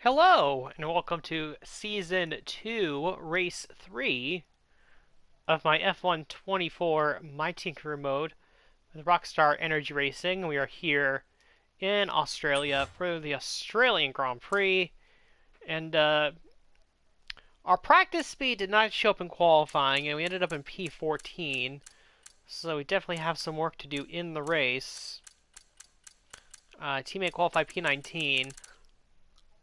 Hello, and welcome to Season 2, Race 3 of my F1 24 My Team Career mode with Rockstar Energy Racing. We are here in Australia for the Australian Grand Prix, and our practice speed did not show up in qualifying, and we ended up in P14, so we definitely have some work to do in the race. Teammate qualified P19.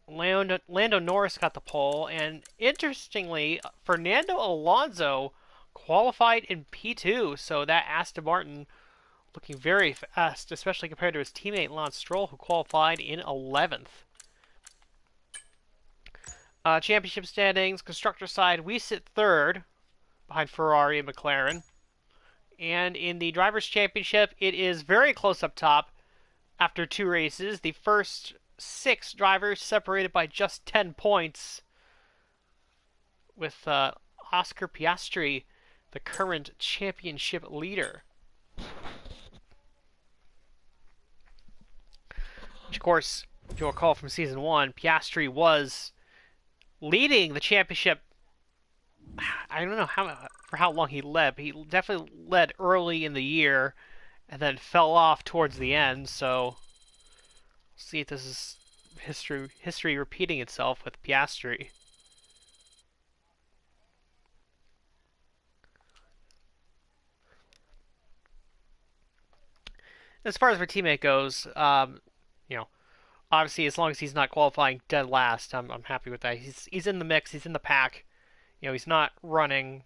Lando Norris got the pole, and interestingly, Fernando Alonso qualified in P2, so that Aston Martin looking very fast, especially compared to his teammate Lance Stroll, who qualified in 11th. Championship standings, constructor side, we sit third behind Ferrari and McLaren. And in the Drivers' Championship, it is very close up top after two races. The first 6 drivers separated by just 10 points, with Oscar Piastri, the current championship leader. Which, of course, if you'll recall from Season 1, Piastri was leading the championship. I don't know for how long he led, but he definitely led early in the year and then fell off towards the end, so see if this is history repeating itself with Piastri. As far as our teammate goes, you know, obviously as long as he's not qualifying dead last, I'm happy with that. He's in the mix, he's in the pack. He's not running,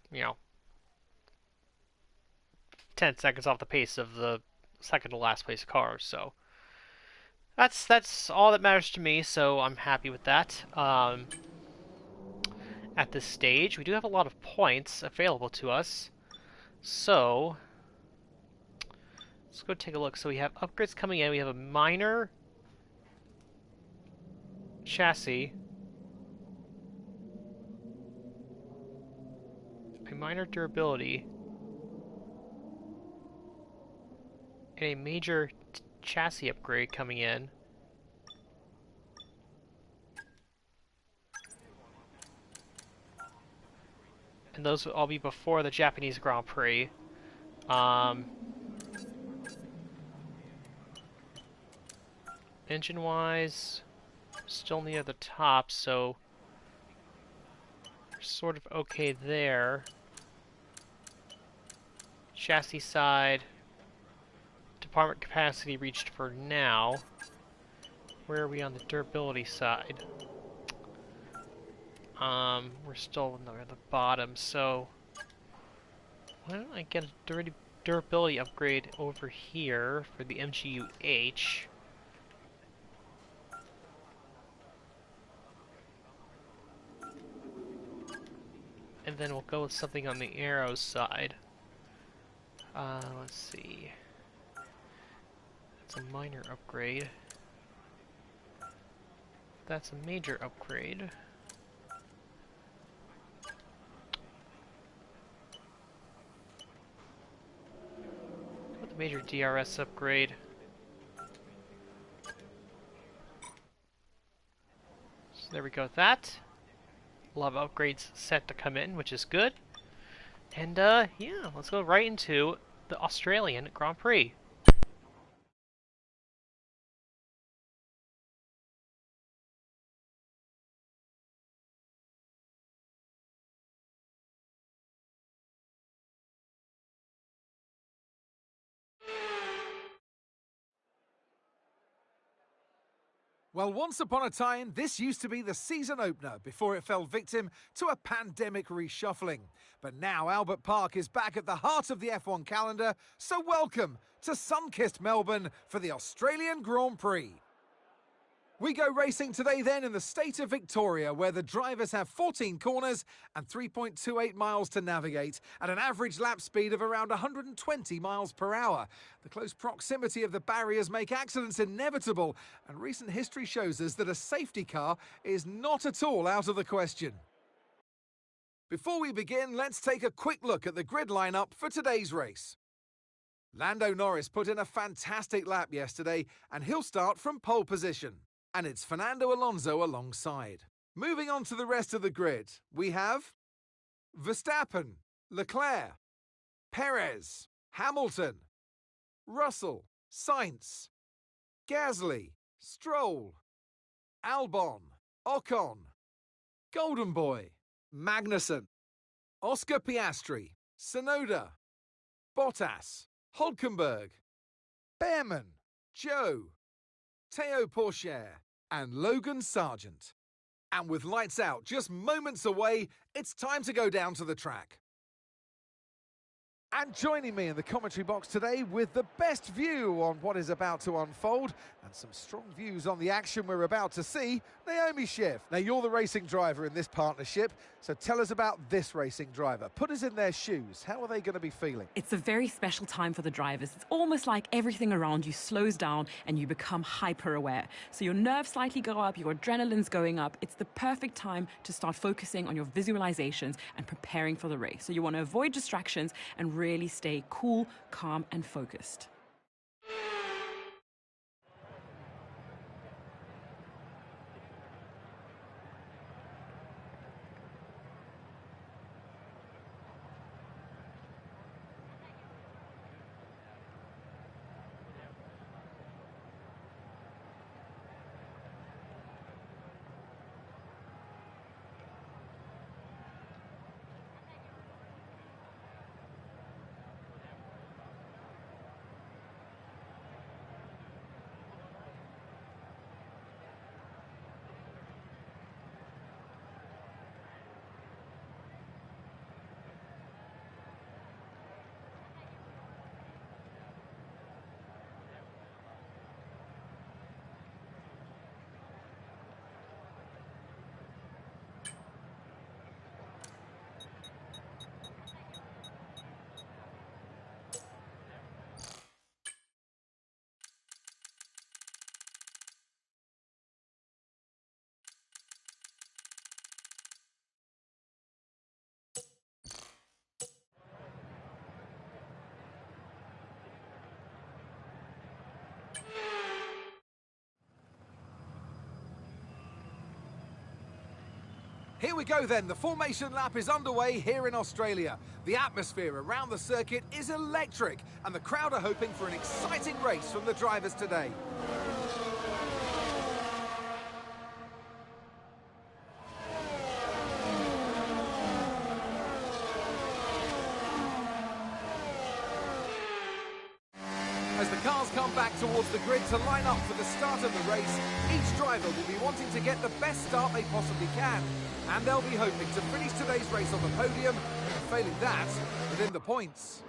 10 seconds off the pace of the second to last place cars. So that's all that matters to me. So I'm happy with that. At this stage, we do have a lot of points available to us. So let's go take a look. So we have upgrades coming in. We have a minor chassis, a minor durability, and a major chassis upgrade coming in. And those will all be before the Japanese Grand Prix. Engine-wise, still near the top, so we're sort of okay there. Chassis side, department capacity reached for now. Where are we on the durability side? We're still near the bottom, so why don't I get a durability upgrade over here for the MGU-H? And then we'll go with something on the aero side. Let's see. That's a minor upgrade. That's a major upgrade. With the major DRS upgrade. So there we go with that. A lot of upgrades set to come in, which is good. And yeah, let's go right into the Australian Grand Prix. Well, once upon a time, this used to be the season opener before it fell victim to a pandemic reshuffling. But now Albert Park is back at the heart of the F1 calendar, so welcome to sun-kissed Melbourne for the Australian Grand Prix. We go racing today then in the state of Victoria, where the drivers have 14 corners and 3.28 miles to navigate at an average lap speed of around 120 miles per hour. The close proximity of the barriers make accidents inevitable, and recent history shows us that a safety car is not at all out of the question. Before we begin, let's take a quick look at the grid lineup for today's race. Lando Norris put in a fantastic lap yesterday, and he'll start from pole position. And it's Fernando Alonso alongside. Moving on to the rest of the grid, we have Verstappen, Leclerc, Perez, Hamilton, Russell, Sainz, Gasly, Stroll, Albon, Ocon, Golden Boy, Magnussen, Oscar Piastri, Sonoda, Bottas, Hulkenberg, Behrman, Joe, Teo Pourchaire, and Logan Sargent. And with lights out just moments away, it's time to go down to the track. And joining me in the commentary box today with the best view on what is about to unfold and some strong views on the action we're about to see, Naomi Schiff. Now, you're the racing driver in this partnership, so tell us about this racing driver. Put us in their shoes. How are they going to be feeling? It's a very special time for the drivers. It's almost like everything around you slows down and you become hyper aware. So your nerves slightly go up, your adrenaline's going up. It's the perfect time to start focusing on your visualizations and preparing for the race. So you want to avoid distractions and really stay cool, calm, and focused. Here we go then, the formation lap is underway here in Australia. The atmosphere around the circuit is electric and the crowd are hoping for an exciting race from the drivers today. As the cars come back towards the grid to line up for the start of the race, each driver will be wanting to get the best start they possibly can. And they'll be hoping to finish today's race on the podium, and failing that, within the points.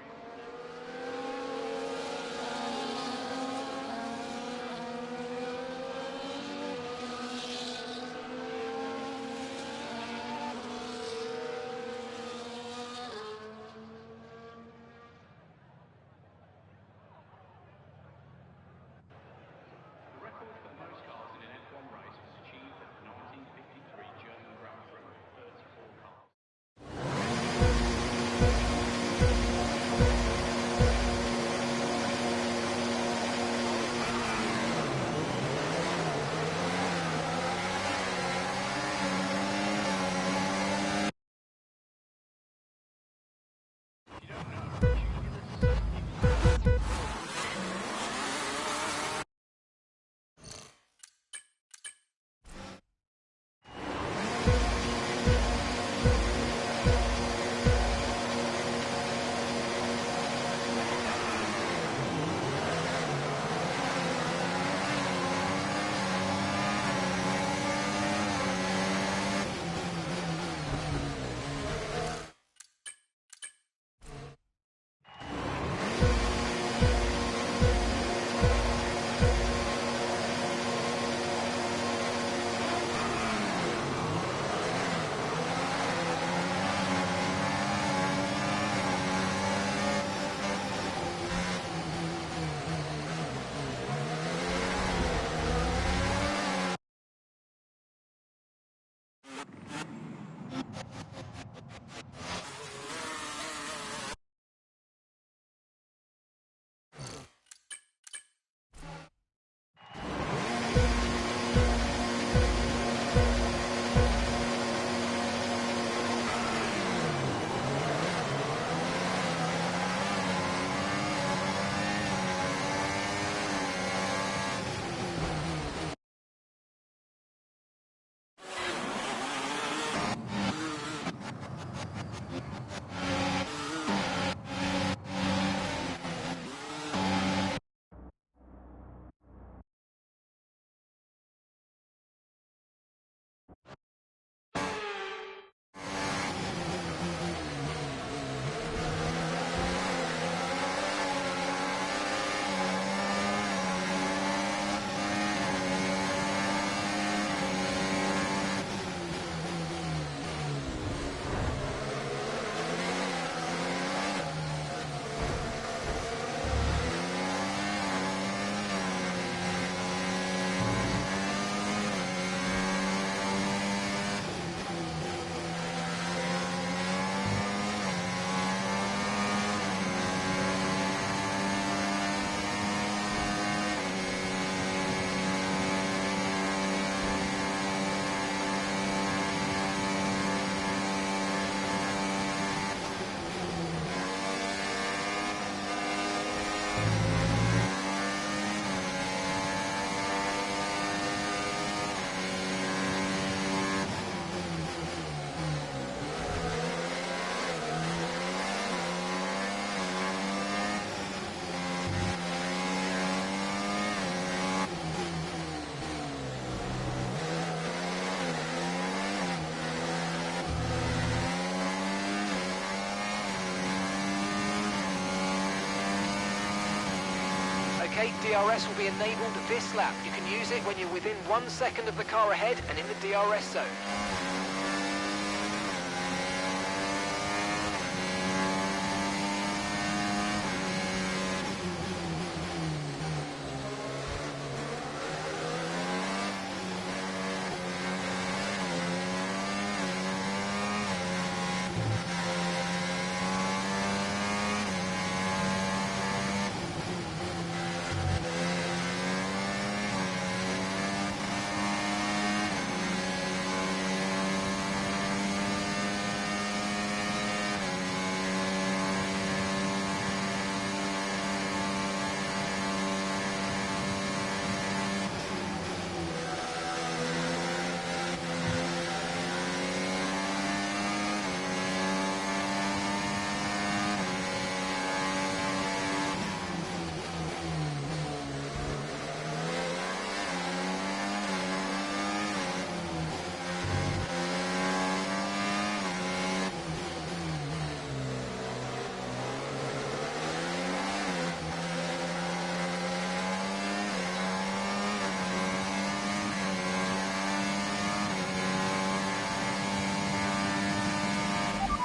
Okay, DRS will be enabled this lap. You can use it when you're within 1 second of the car ahead and in the DRS zone.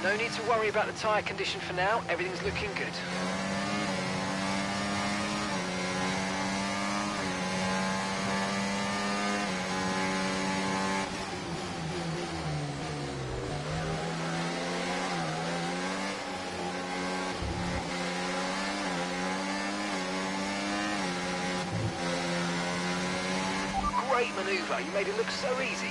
No need to worry about the tyre condition for now, everything's looking good. Great manoeuvre, you made it look so easy.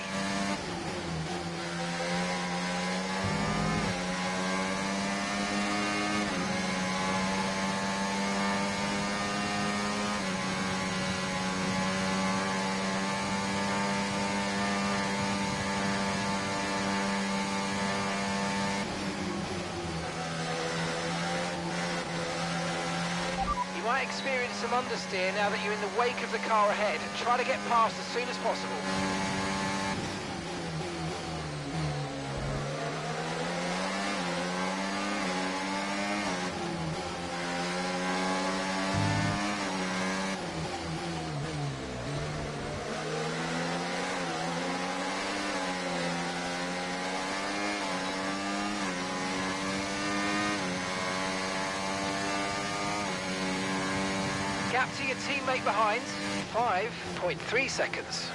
You might experience some understeer now that you're in the wake of the car ahead. Try to get past as soon as possible. Gap to your teammate behind, 5.3 seconds.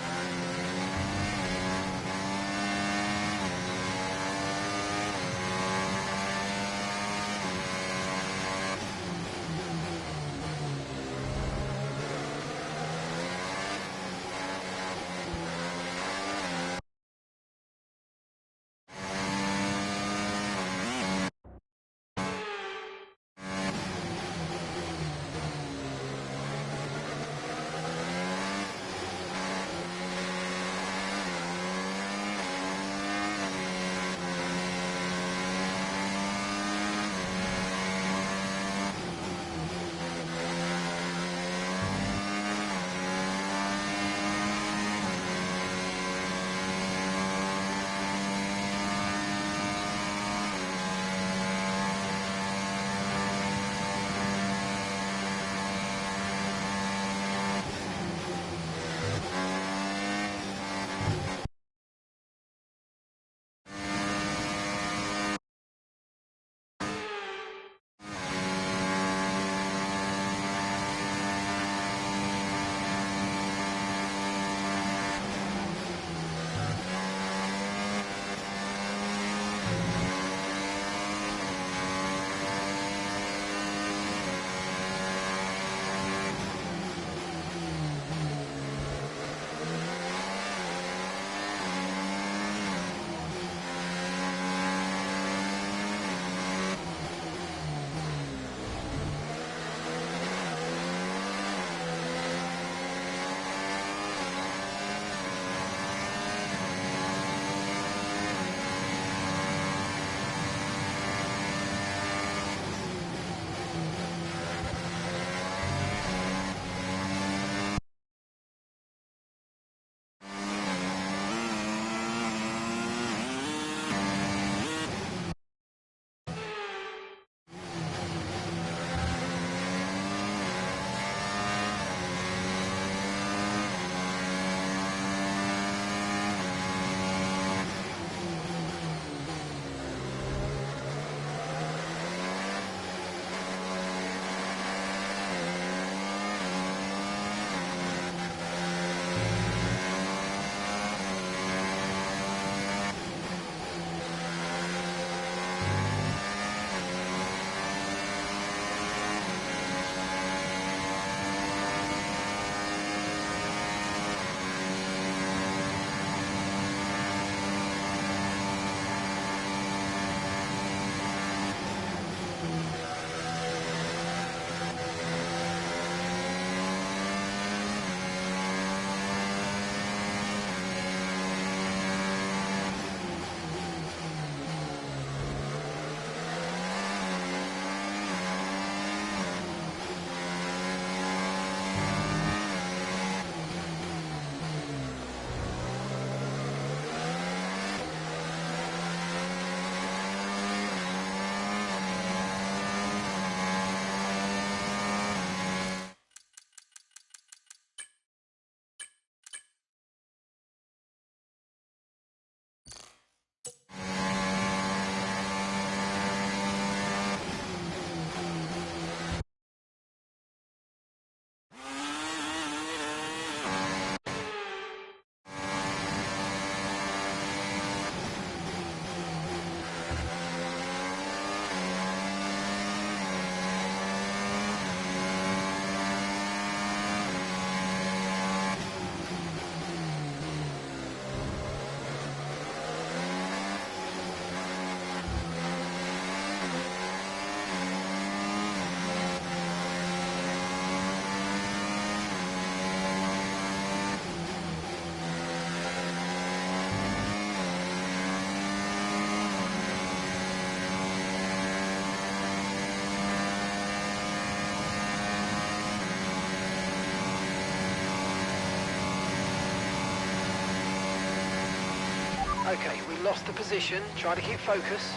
Okay, we lost the position. Try to keep focus.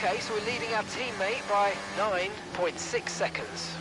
Okay, so we're leading our teammate by 9.6 seconds.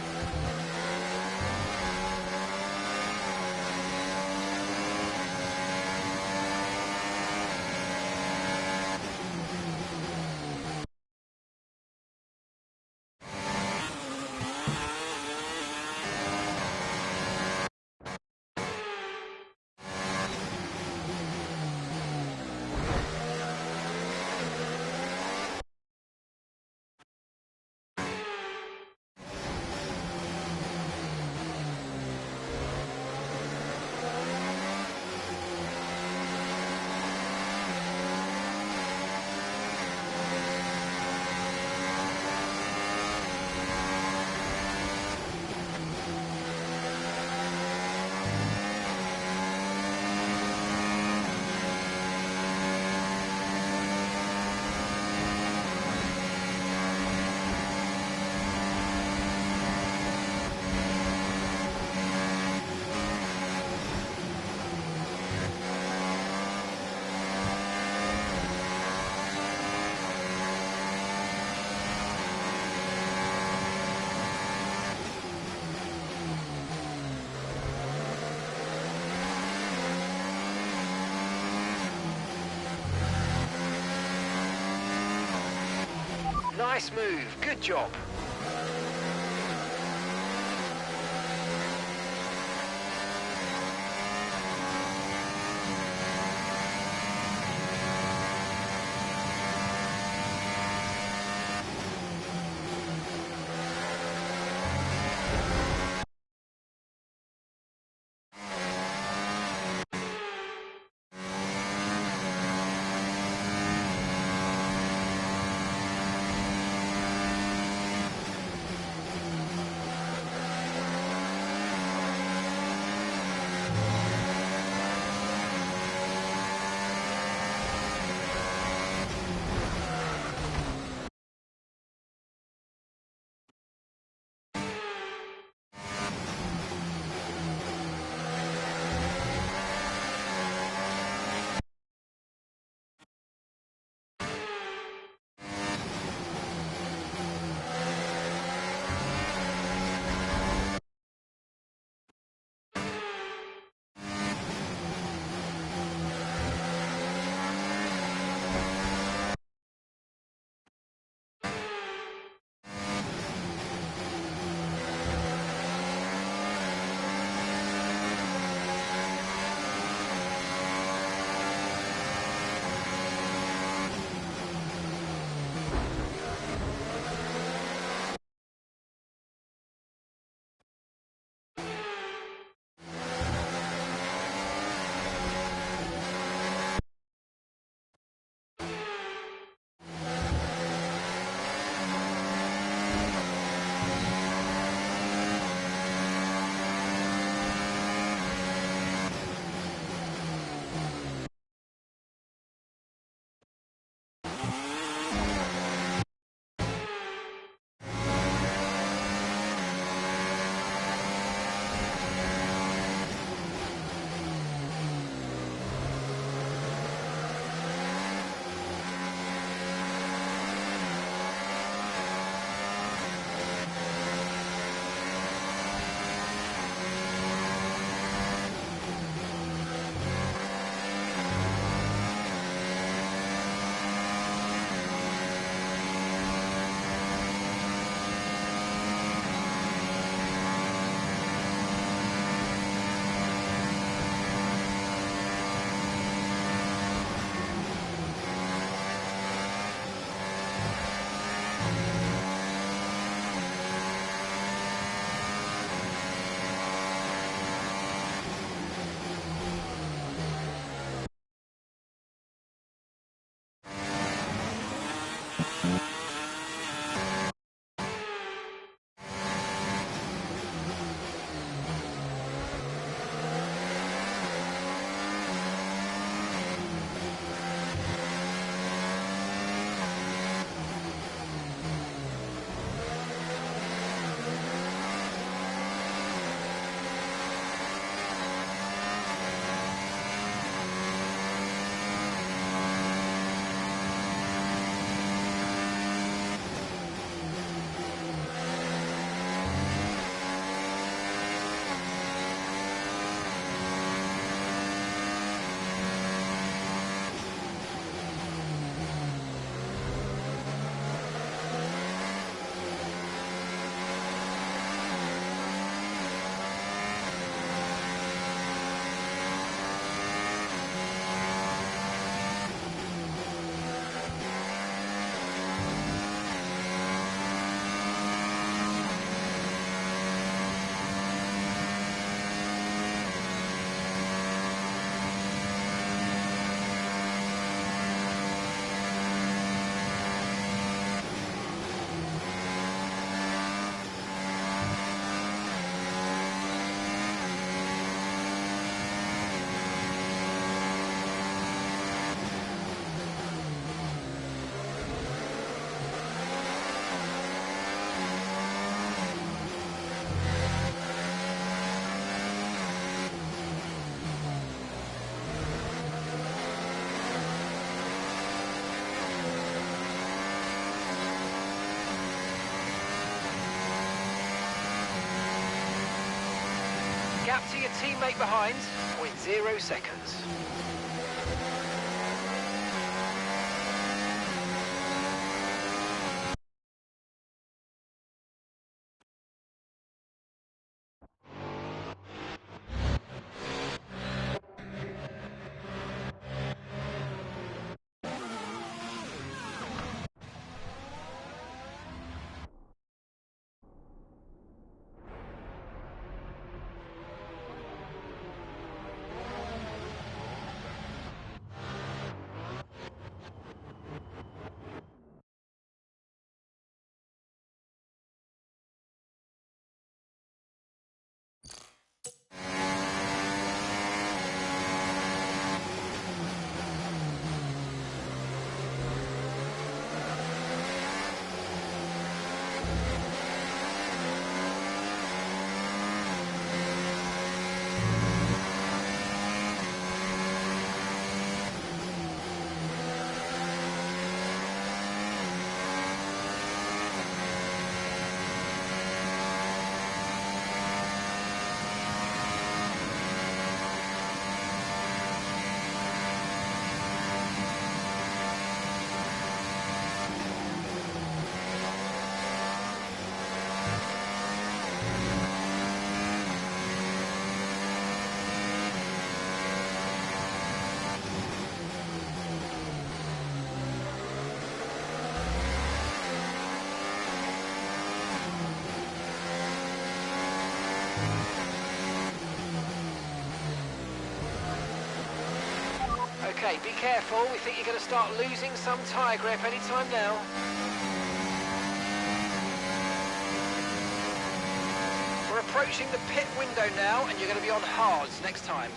Nice move, good job. Gap to your teammate behind, 0.0 seconds. Okay, be careful. We think you're going to start losing some tyre grip any time now. We're approaching the pit window now, and you're going to be on hards next time.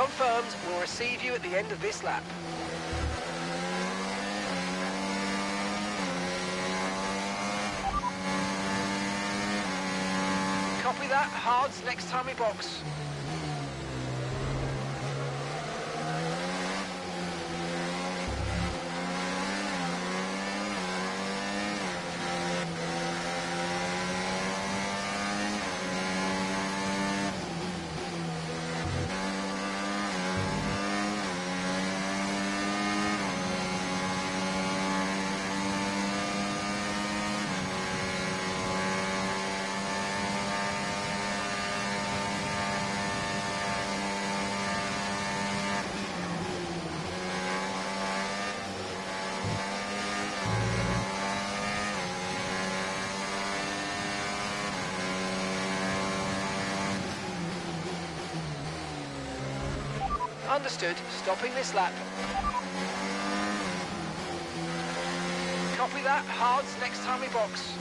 Confirmed, we'll receive you at the end of this lap. Copy that, hards next time we box. Understood. Stopping this lap. Copy that. Hards next time we box.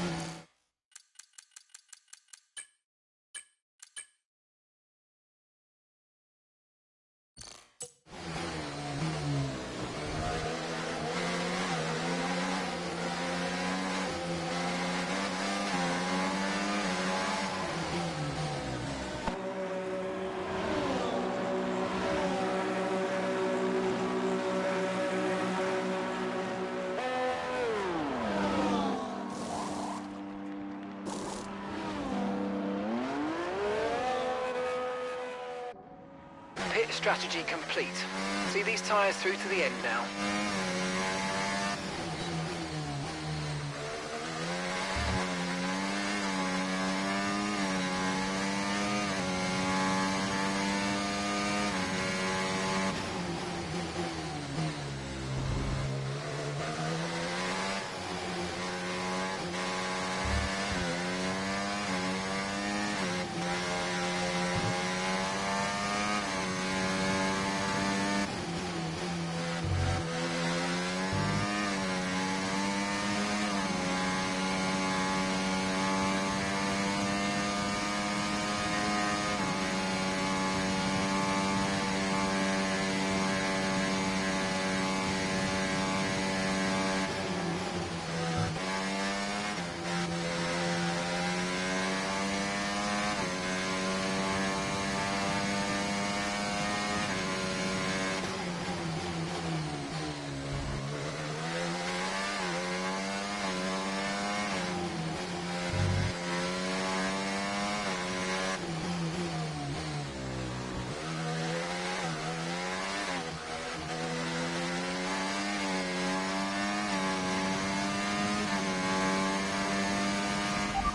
Pit strategy complete. See these tyres through to the end now.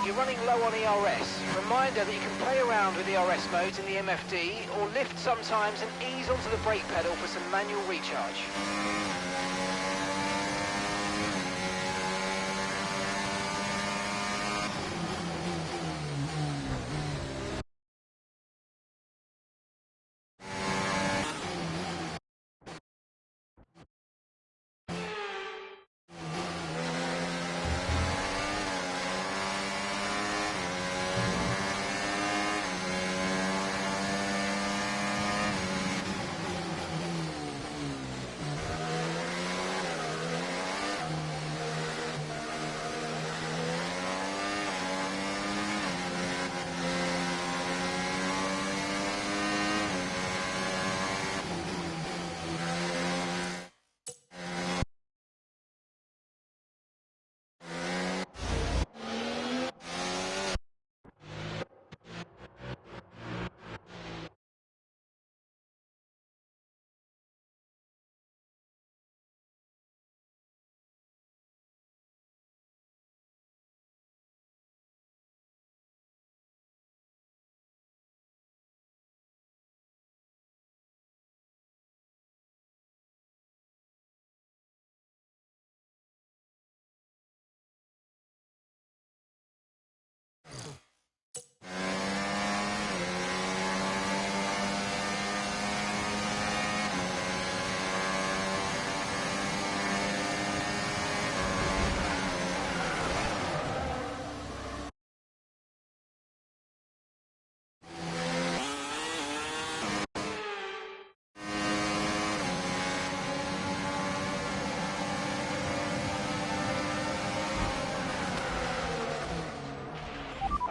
You're running low on ERS. Reminder that you can play around with ERS modes in the MFD or lift sometimes and ease onto the brake pedal for some manual recharge.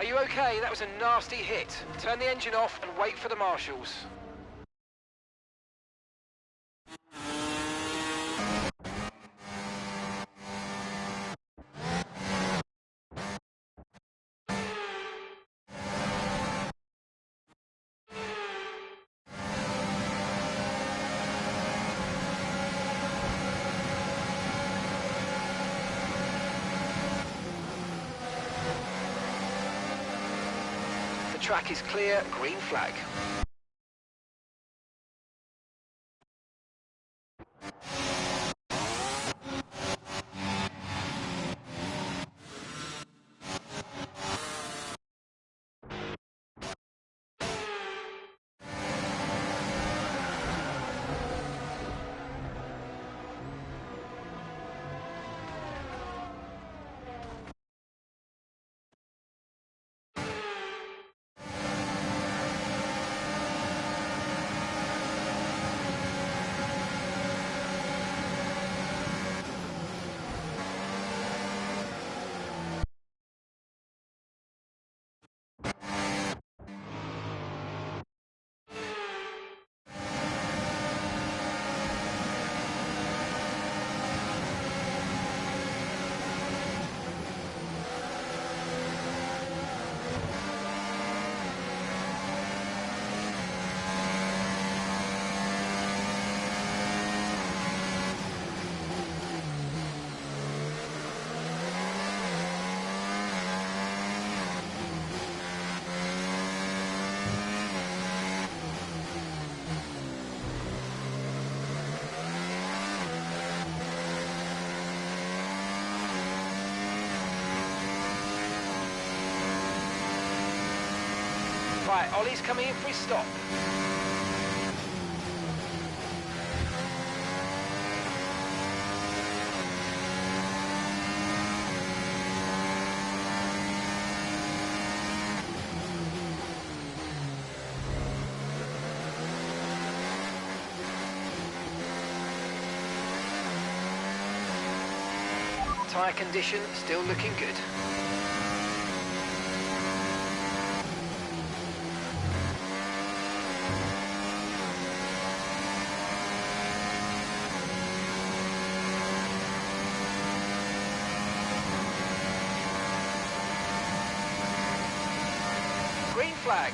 Are you okay? That was a nasty hit. Turn the engine off and wait for the marshals. The track is clear, green flag. Right, Ollie's coming in for his stop. Tyre condition still looking good. Green flag.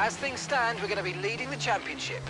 As things stand, we're going to be leading the championship.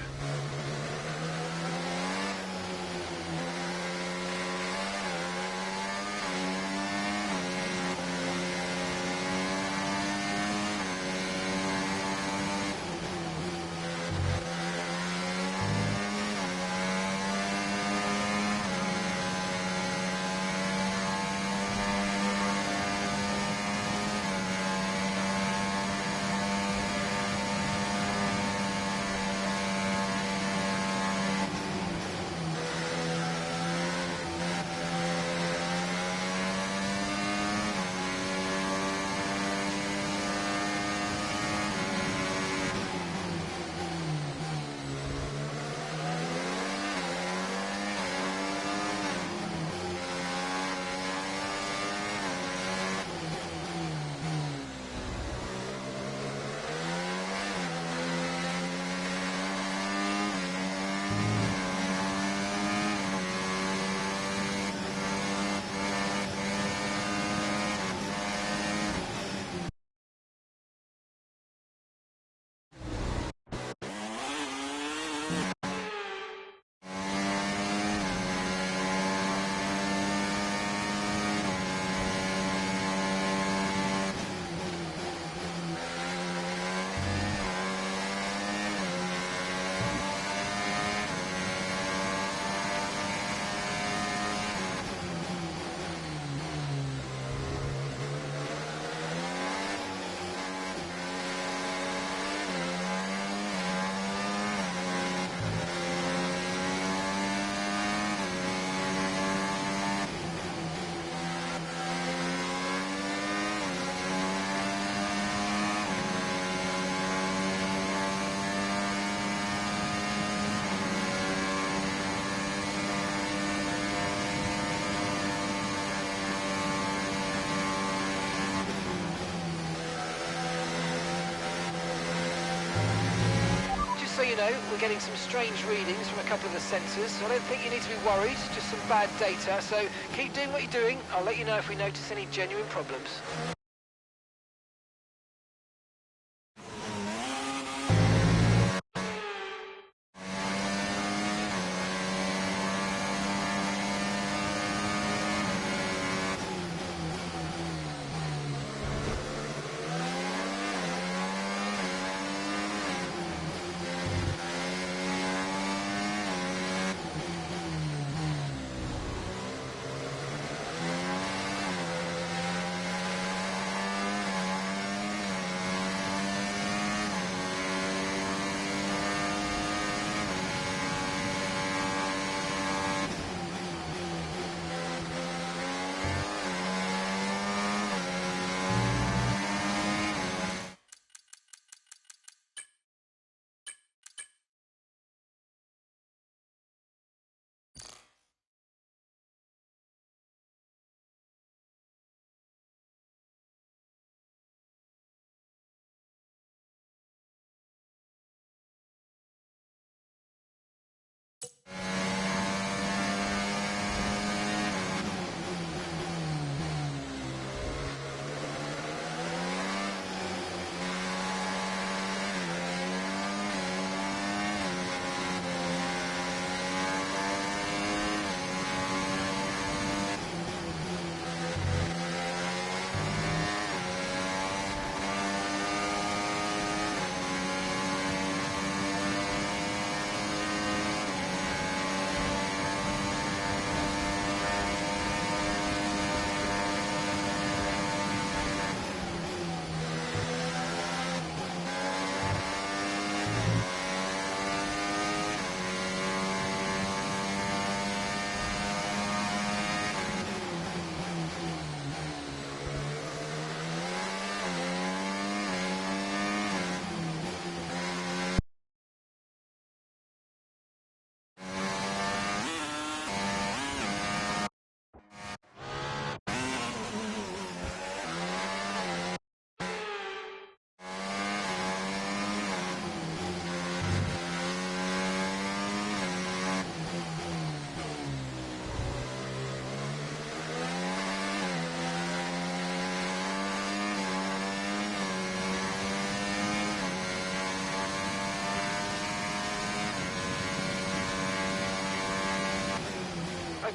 know, we're getting some strange readings from a couple of the sensors. So I don't think you need to be worried, just some bad data. So keep doing what you're doing. I'll let you know if we notice any genuine problems.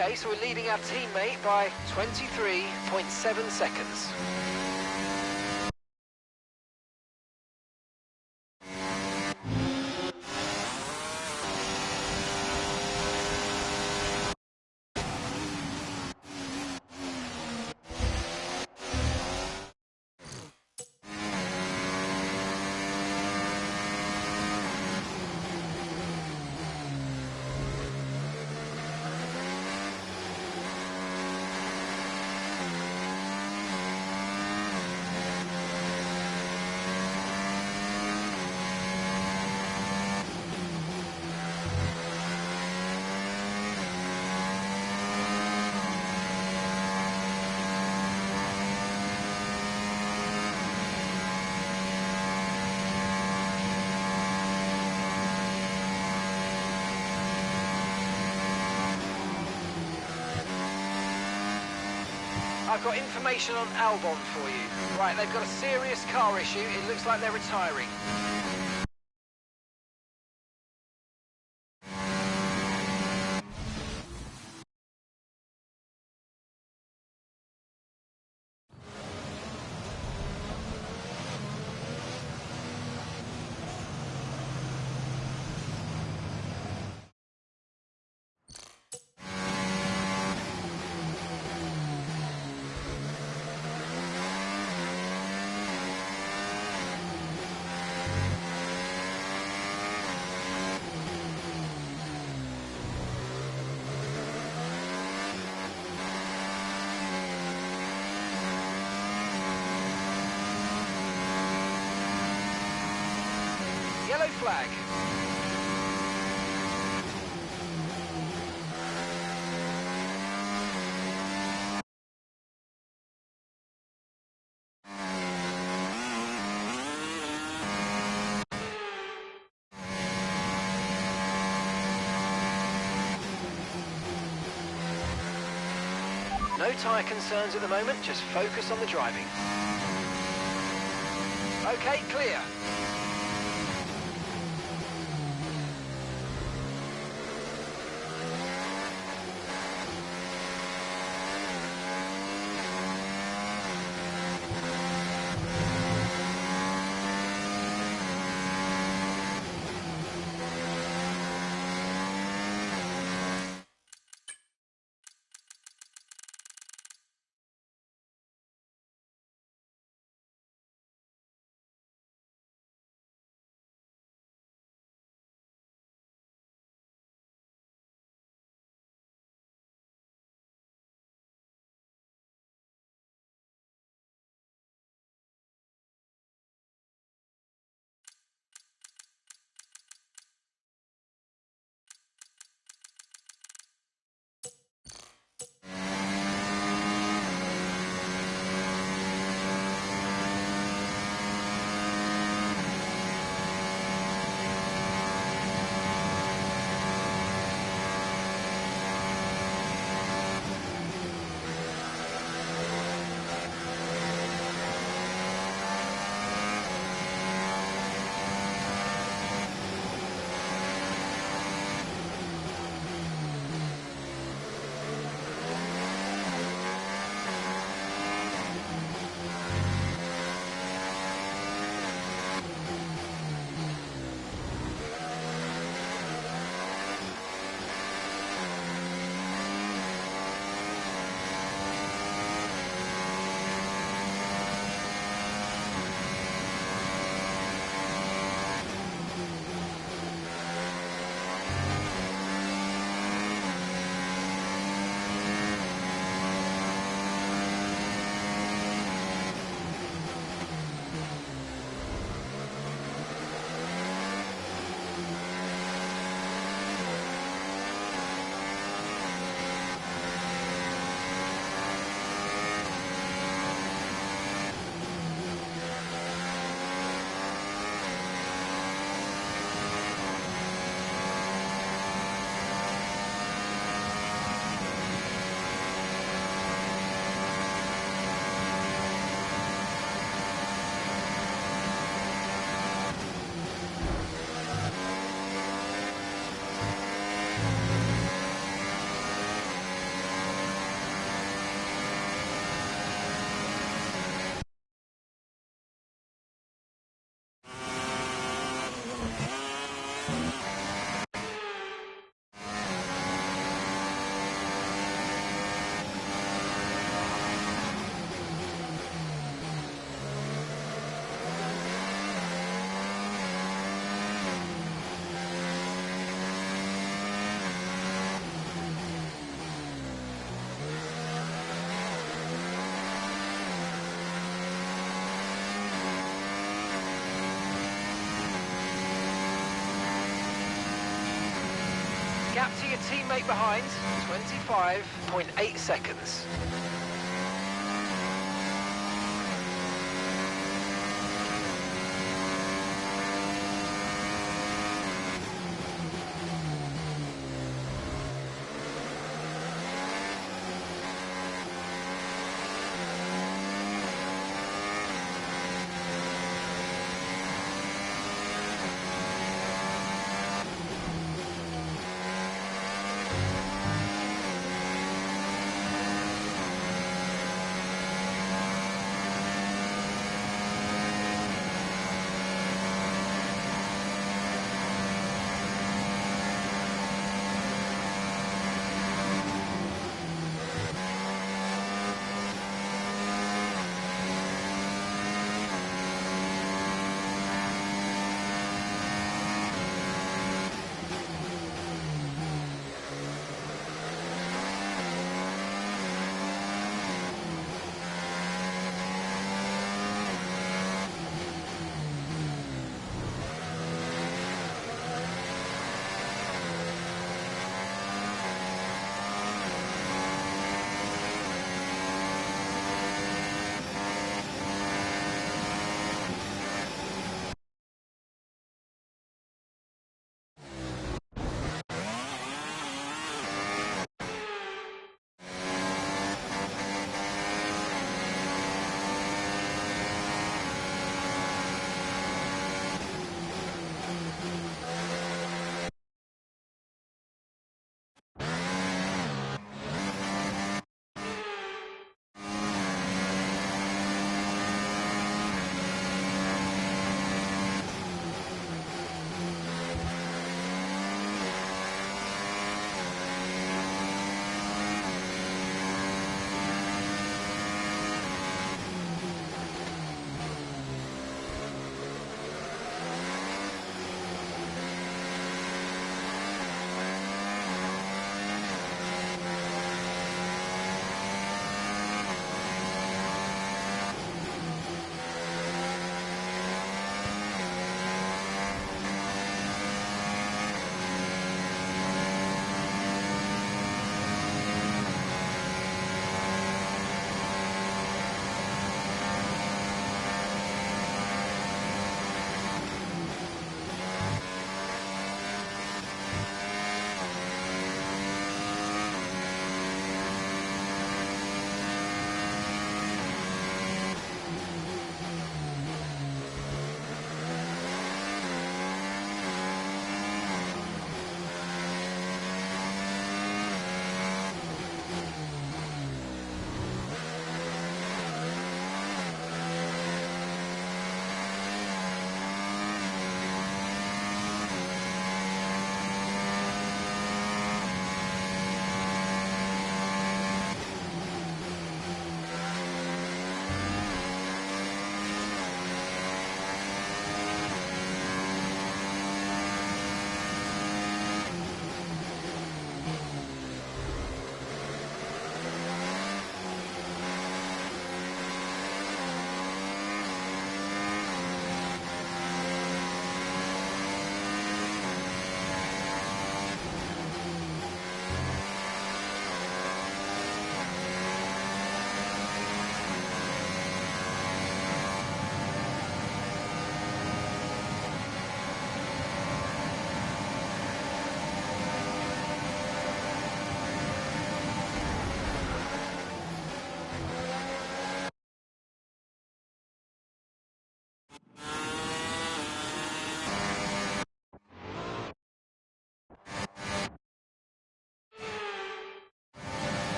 Okay, so we're leading our teammate by 23.7 seconds. I've got information on Albon for you. Right, they've got a serious car issue. It looks like they're retiring. Yellow flag. No tyre concerns at the moment, just focus on the driving. Okay, clear. Gap to your teammate behind, 25.8 seconds.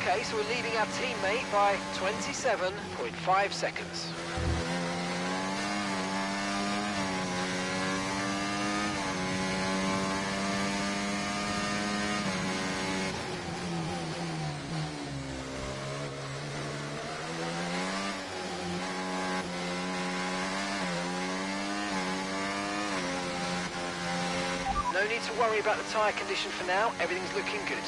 Okay, so we're leading our teammate by 27.5 seconds. No need to worry about the tyre condition for now, everything's looking good.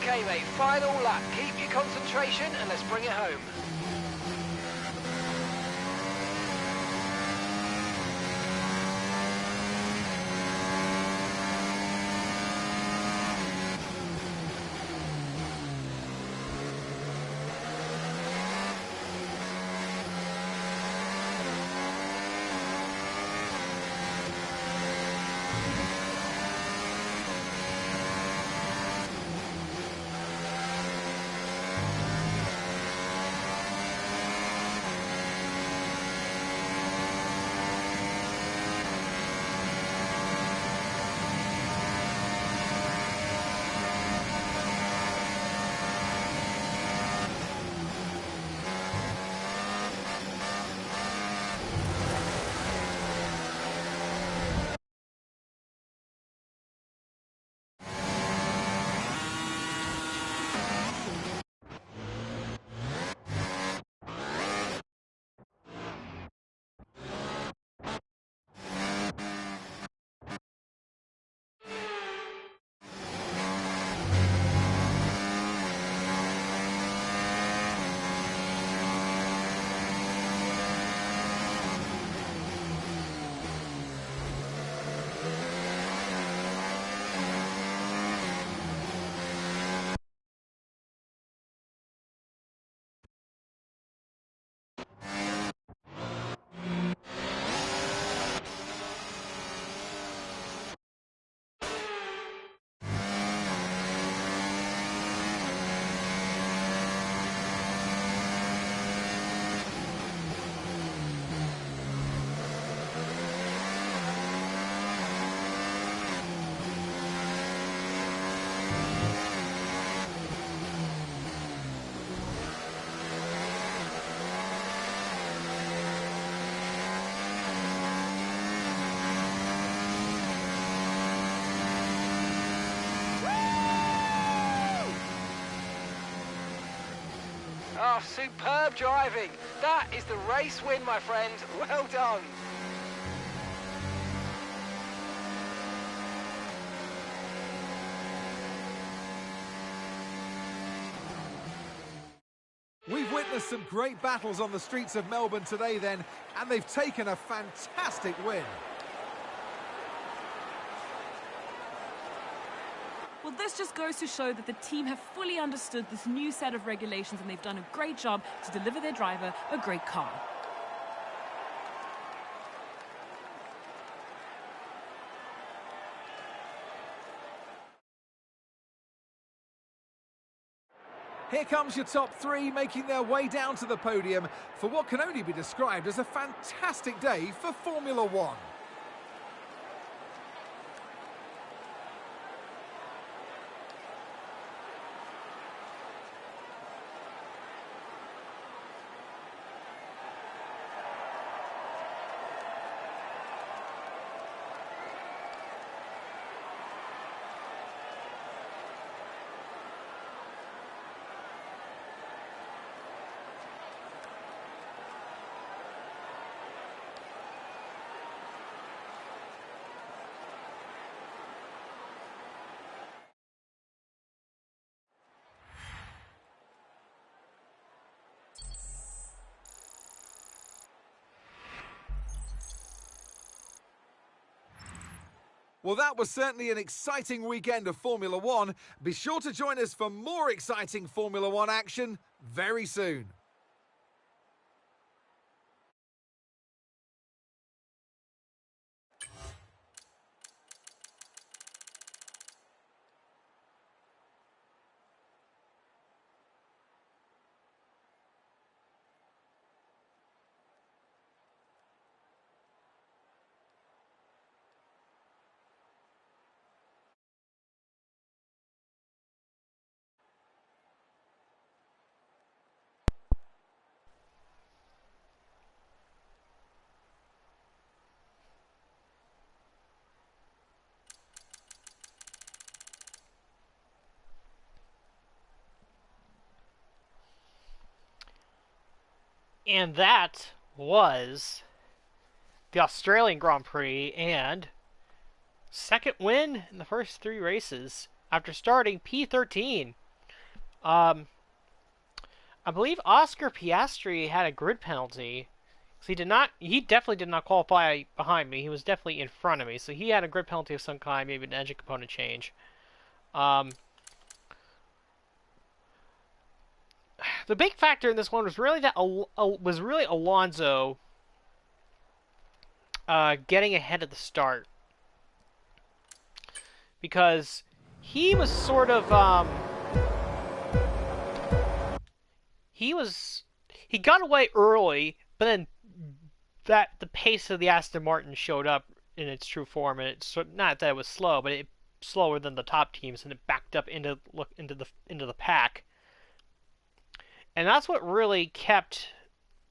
Okay mate, final lap. Keep your concentration and let's bring it home. Oh, superb driving. That is the race win, my friend. Well done. We've witnessed some great battles on the streets of Melbourne today then, and they've taken a fantastic win. Well, this just goes to show that the team have fully understood this new set of regulations and they've done a great job to deliver their driver a great car. Here comes your top three making their way down to the podium for what can only be described as a fantastic day for Formula One. Well, that was certainly an exciting weekend of Formula One. Be sure to join us for more exciting Formula One action very soon. And that was the Australian Grand Prix and second win in the first three races after starting P13. Um, I believe Oscar Piastri had a grid penalty. So he definitely did not qualify behind me. He was definitely in front of me. So he had a grid penalty of some kind, maybe an engine component change. The big factor in this one was really Alonso getting ahead at the start, because he was sort of he got away early, but then the pace of the Aston Martin showed up in its true form, and it's not that it was slow, but it slower than the top teams, and it backed up into the pack. And that's what really kept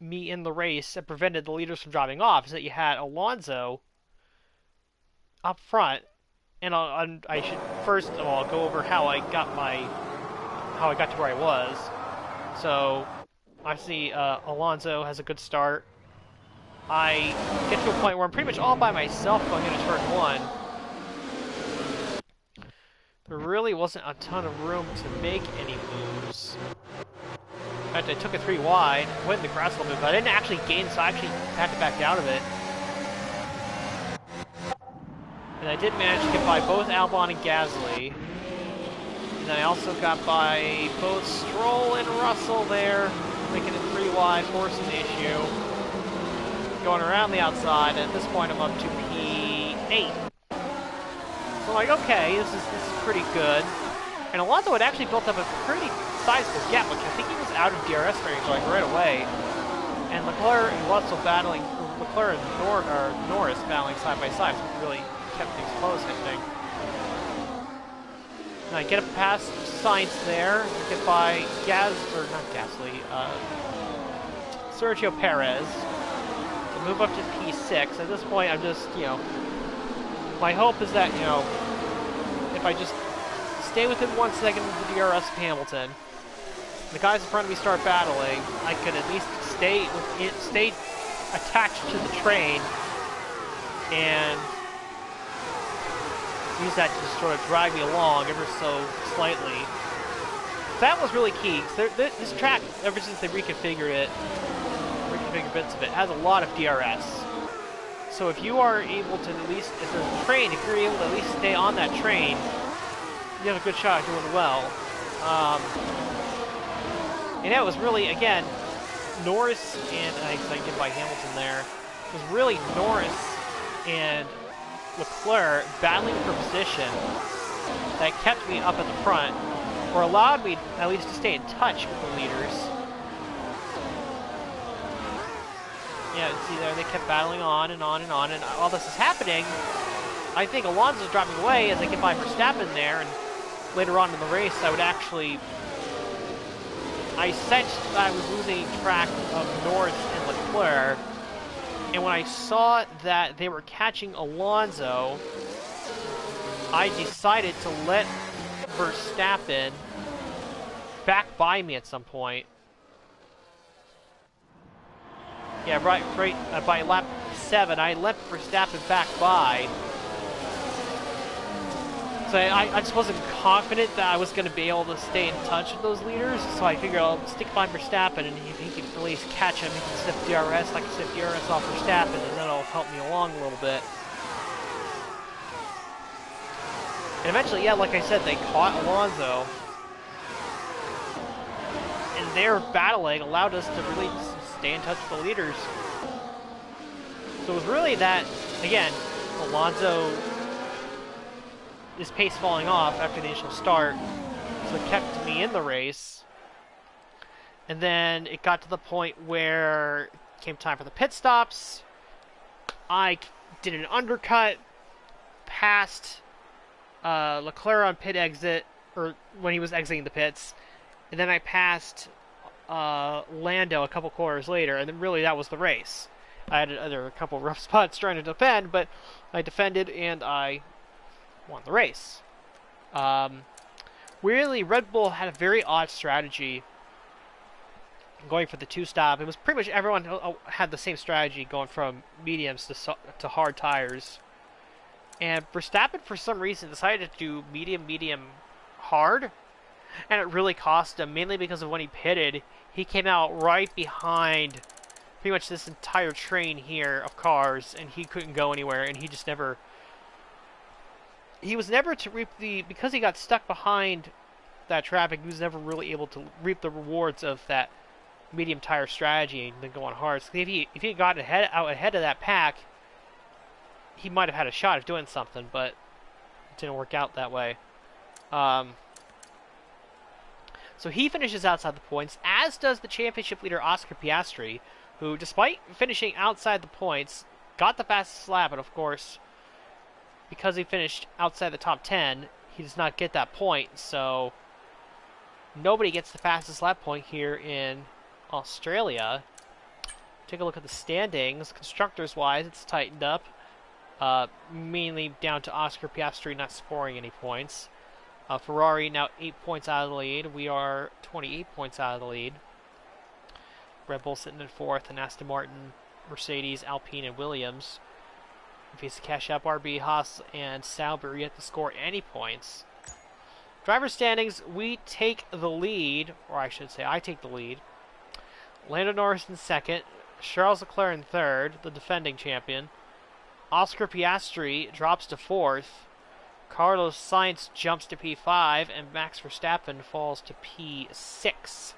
me in the race and prevented the leaders from dropping off, is that you had Alonso up front. And I should first of all go over how I got to where I was. So I see Alonso has a good start. I get to a point where I'm pretty much all by myself going into turn one. There really wasn't a ton of room to make any moves. In fact, I took it 3 wide, went in the grass a little bit, but I didn't actually gain, so I actually had to back out of it. And I did manage to get by both Albon and Gasly. And then I also got by both Stroll and Russell there, making it 3 wide, forcing the issue. Going around the outside, and at this point I'm up to P8. So I'm like, okay, this is pretty good. And Alonso had actually built up a pretty sizable gap, which I think he was out of DRS range like right away. And Leclerc and Russell battling, Leclerc and Norris battling side by side, so it really kept things close, I think. And I get up past Sainz there, get by Sergio Perez. So move up to P6. At this point, I'm just, my hope is that, if I just stay within 1 second of the DRS of Hamilton, the guys in front of me start battling, I could at least stay attached to the train and use that to sort of drag me along ever so slightly. That was really key. This track, ever since they reconfigured bits of it, has a lot of DRS. So if you are able to at least, if there's a train, if you're able to at least stay on that train, you have a good shot at doing well. And that was really, again, Norris and, I get by Hamilton there, it was really Norris and Leclerc battling for position that kept me up at the front, or allowed me at least to stay in touch with the leaders. Yeah, see there, they kept battling on and on and on, and all this is happening. I think Alonso's dropping away as I get by Verstappen there, and later on in the race, I sensed that I was losing track of Norris and Leclerc, and when I saw that they were catching Alonso, I decided to let Verstappen back by me at some point. Yeah, right by lap 7, I let Verstappen back by. So I just wasn't confident that I was going to be able to stay in touch with those leaders, so I figured I'll stick by Verstappen, and if he can at least catch him, he can sniff DRS, I can sniff DRS off Verstappen, and that'll help me along a little bit. And eventually, yeah, like I said, they caught Alonso, and their battling allowed us to really stay in touch with the leaders. So it was really that, again, Alonso, his pace falling off after the initial start, so it kept me in the race. And then it got to the point where it came time for the pit stops. I did an undercut past Leclerc on pit exit, or when he was exiting the pits, and then I passed Lando a couple corners later, and then really that was the race. I had a couple rough spots trying to defend, but I defended and I won the race. Really, Red Bull had a very odd strategy going for the two-stop. It was pretty much everyone had the same strategy, going from mediums to hard tires. And Verstappen, for some reason, decided to do medium, hard. And it really cost him, mainly because of when he pitted. He came out right behind pretty much this entire train here of cars, and he couldn't go anywhere, and he just never... He was never to reap the... Because he got stuck behind that traffic, he was never really able to reap the rewards of that medium tire strategy and then go on hard. So if he had gotten out ahead of that pack, he might have had a shot at doing something, but it didn't work out that way. So he finishes outside the points, as does the championship leader Oscar Piastri, who, despite finishing outside the points, got the fastest lap, and of course, because he finished outside the top 10, he does not get that point, so nobody gets the fastest lap point here in Australia. Take a look at the standings. Constructors-wise, it's tightened up, mainly down to Oscar Piastri not scoring any points. Ferrari now 8 points out of the lead. We are 28 points out of the lead. Red Bull sitting in 4th, and Aston Martin, Mercedes, Alpine, and Williams. Face Cash App, RB, Haas, and Sauber yet to score any points. Driver standings, we take the lead, or I should say I take the lead. Lando Norris in 2nd, Charles Leclerc in 3rd, the defending champion. Oscar Piastri drops to 4th. Carlos Sainz jumps to P5, and Max Verstappen falls to P6.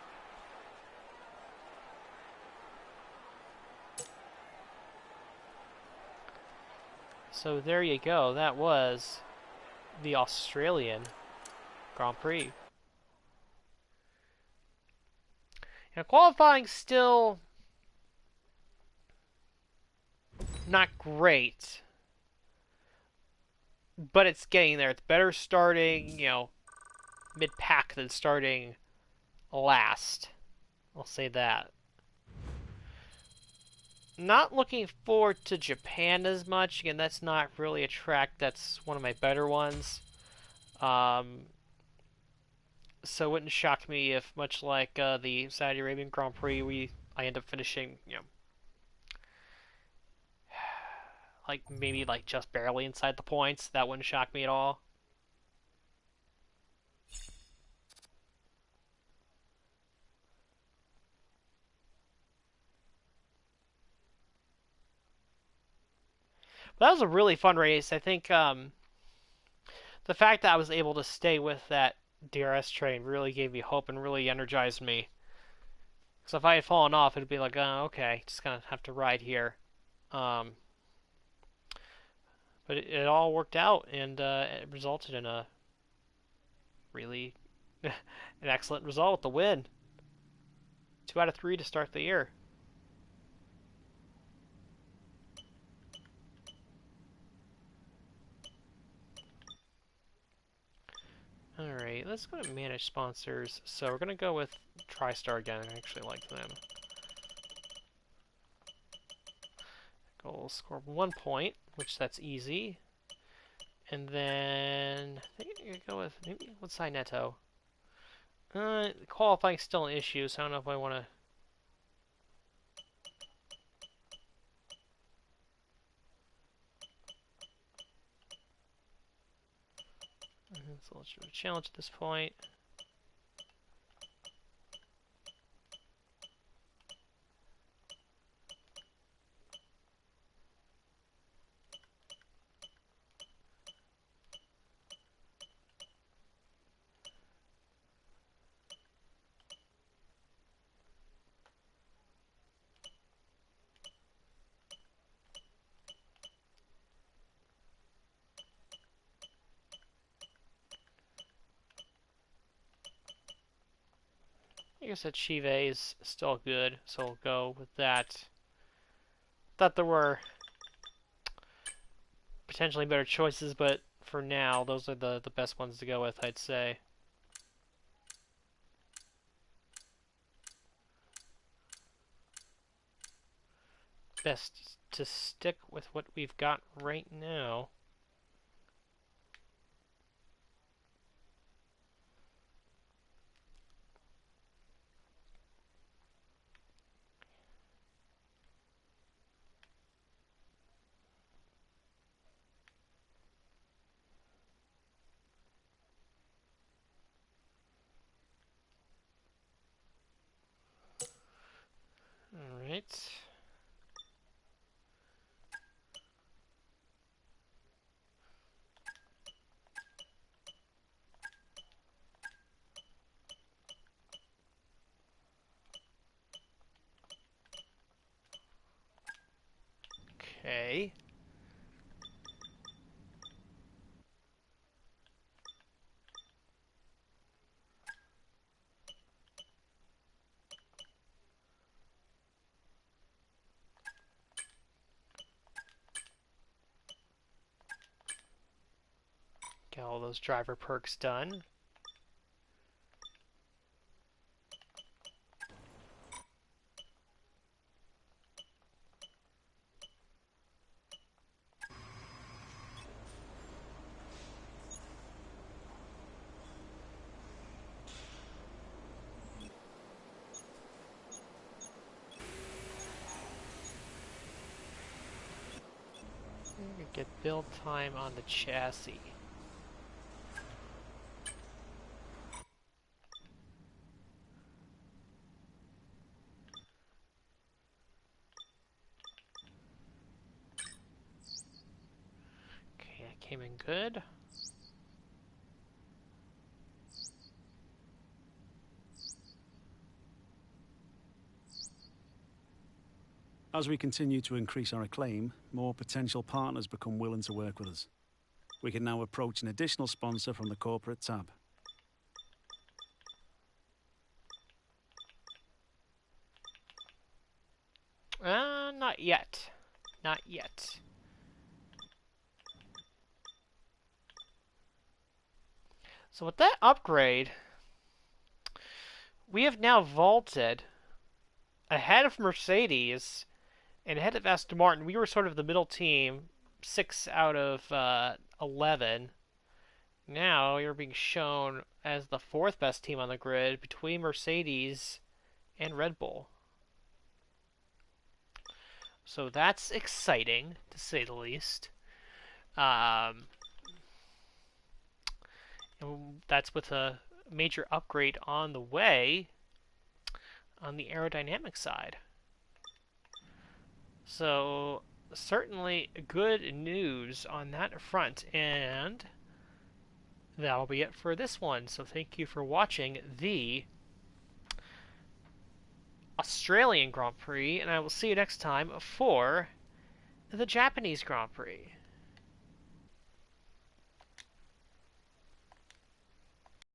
So there you go. That was the Australian Grand Prix. Now, qualifying still not great, but it's getting there. It's better starting, mid-pack than starting last. I'll say that. Not looking forward to Japan as much. Again, that's not really a track that's one of my better ones. So it wouldn't shock me if, much like the Saudi Arabian Grand Prix, I end up finishing, like maybe like just barely inside the points. That wouldn't shock me at all. But that was a really fun race. I think the fact that I was able to stay with that DRS train really gave me hope and really energized me. Because if I had fallen off, it'd be like, oh, okay, just gonna have to ride here. Um, but it all worked out, and it resulted in a really an excellent result, the win. 2 out of 3 to start the year. Alright, let's go to manage sponsors. So we're going to go with TriStar again. I actually like them. We'll score 1 point, which that's easy. And then I think I'm going to go with, maybe, what's Neto? Qualifying still an issue, so I don't know if I want to. It's a little bit of a challenge at this point. I guess that Chive is still good, so we'll go with that. Thought there were potentially better choices, but for now, those are the best ones to go with, I'd say. Best to stick with what we've got right now. Alright. Okay. Get all those driver perks done. Get build time on the chassis. Okay, that came in good. As we continue to increase our acclaim, more potential partners become willing to work with us. We can now approach an additional sponsor from the corporate tab. Not yet. Not yet. So with that upgrade, we have now vaulted ahead of Mercedes and ahead of Aston Martin. We were sort of the middle team, 6 out of 11. Now you're being shown as the fourth best team on the grid between Mercedes and Red Bull. So that's exciting, to say the least. Um, and that's with a major upgrade on the way on the aerodynamic side. So certainly good news on that front, and that'll be it for this one. So thank you for watching the Australian Grand Prix, and I will see you next time for the Japanese Grand Prix.